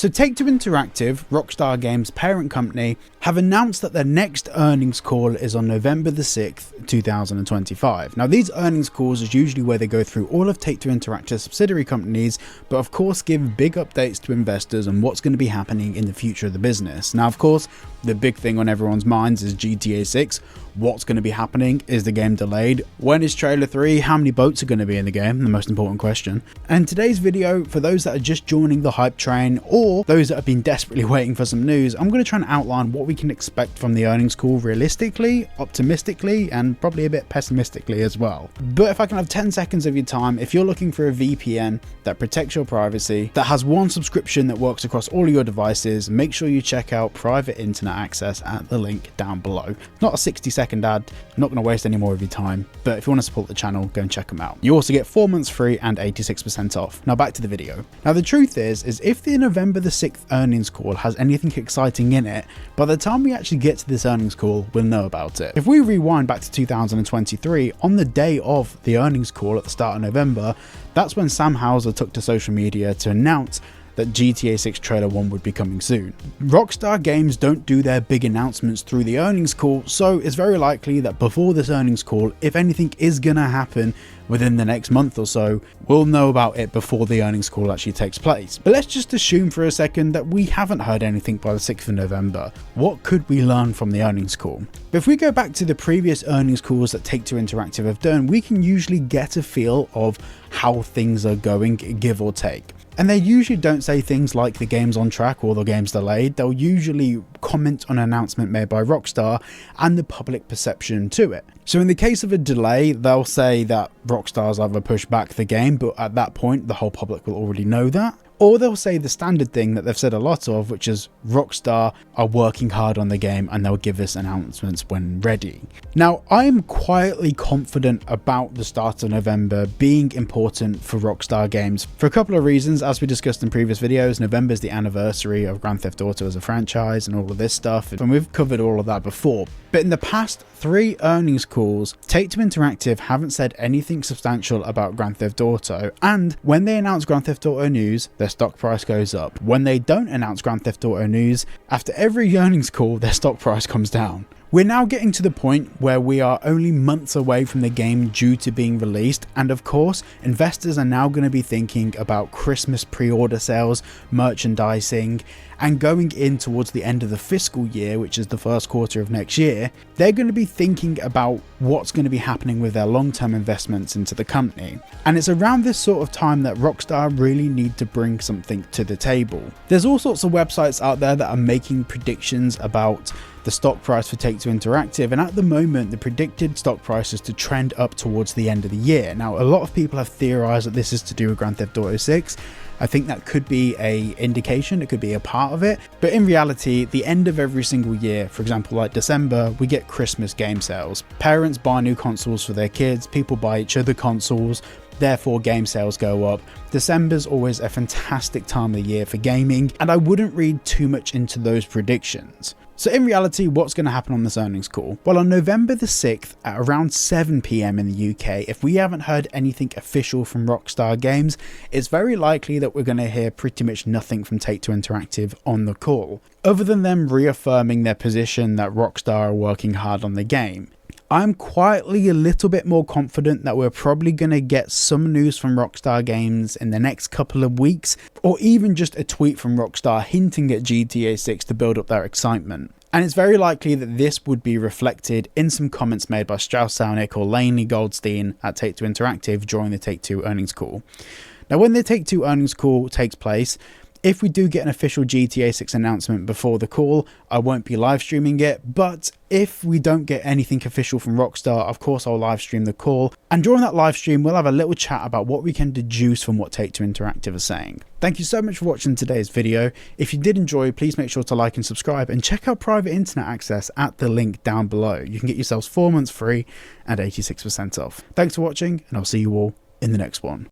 So Take-Two Interactive, Rockstar Games' parent company, have announced that their next earnings call is on November the 6th, 2025. Now these earnings calls is usually where they go through all of Take-Two Interactive's subsidiary companies, but of course give big updates to investors on what's going to be happening in the future of the business. Now of course, the big thing on everyone's minds is GTA 6. What's going to be happening? Is the game delayed? When is trailer 3? How many boats are going to be in the game? The most important question. And today's video, for those that are just joining the hype train or those that have been desperately waiting for some news, I'm going to try and outline what we can expect from the earnings call realistically, optimistically, and probably a bit pessimistically as well. But if I can have 10 seconds of your time, if you're looking for a VPN that protects your privacy, that has one subscription that works across all of your devices, make sure you check out Private Internet Access at the link down below. Not a 60-second ad, I'm not going to waste any more of your time, but if you want to support the channel, go and check them out. You also get 4 months free and 86% off. Now back to the video. Now the truth is if the November the 6th earnings call has anything exciting in it, by the time we actually get to this earnings call, we'll know about it. If we rewind back to 2023, on the day of the earnings call at the start of November, that's when Sam Houser took to social media to announce that GTA 6 trailer 1 would be coming soon. Rockstar Games don't do their big announcements through the earnings call, so it's very likely that before this earnings call, if anything is gonna happen within the next month or so, we'll know about it before the earnings call actually takes place. But let's just assume for a second that we haven't heard anything by the 6th of November. What could we learn from the earnings call? But if we go back to the previous earnings calls that Take-Two Interactive have done, we can usually get a feel of how things are going, give or take. And they usually don't say things like the game's on track or the game's delayed. They'll usually comment on an announcement made by Rockstar and the public perception to it. So in the case of a delay, they'll say that Rockstar's either pushed back the game, but at that point the whole public will already know that. Or they'll say the standard thing that they've said a lot of, which is Rockstar are working hard on the game and they'll give us announcements when ready. Now, I am quietly confident about the start of November being important for Rockstar Games for a couple of reasons. As we discussed in previous videos, November is the anniversary of Grand Theft Auto as a franchise and all of this stuff, and we've covered all of that before. But in the past 3 earnings calls, Take-Two Interactive haven't said anything substantial about Grand Theft Auto, and when they announce Grand Theft Auto news, their stock price goes up. When they don't announce Grand Theft Auto news, after every earnings call, their stock price comes down. We're now getting to the point where we are only months away from the game due to being released, and of course, investors are now going to be thinking about Christmas pre-order sales, merchandising, and going in towards the end of the fiscal year, which is the first quarter of next year, they're going to be thinking about what's going to be happening with their long-term investments into the company. And it's around this sort of time that Rockstar really need to bring something to the table. There's all sorts of websites out there that are making predictions about the stock price for Take-Two Interactive, and at the moment the predicted stock price is to trend up towards the end of the year. Now a lot of people have theorized that this is to do with Grand Theft Auto 6. I think that could be a indication, it could be a part of it, but in reality, the end of every single year, for example like December, we get Christmas game sales. Parents buy new consoles for their kids, people buy each other consoles, therefore game sales go up. December's always a fantastic time of the year for gaming, and I wouldn't read too much into those predictions. So in reality, what's going to happen on this earnings call? Well, on November the 6th at around 7 PM in the UK, if we haven't heard anything official from Rockstar Games, it's very likely that we're going to hear pretty much nothing from Take-Two Interactive on the call, other than them reaffirming their position that Rockstar are working hard on the game. I'm quietly a little bit more confident that we're probably going to get some news from Rockstar Games in the next couple of weeks, or even just a tweet from Rockstar hinting at GTA 6 to build up their excitement. And it's very likely that this would be reflected in some comments made by Strauss Zelnick or Lainey Goldstein at Take-Two Interactive during the Take-Two earnings call. Now when the Take-Two earnings call takes place, if we do get an official GTA 6 announcement before the call, I won't be live streaming it, but if we don't get anything official from Rockstar, of course I'll live stream the call, and during that live stream we'll have a little chat about what we can deduce from what Take-Two Interactive are saying. Thank you so much for watching today's video. If you did enjoy, please make sure to like and subscribe, and check out Private Internet Access at the link down below. You can get yourselves 4 months free and 86% off. Thanks for watching, and I'll see you all in the next one.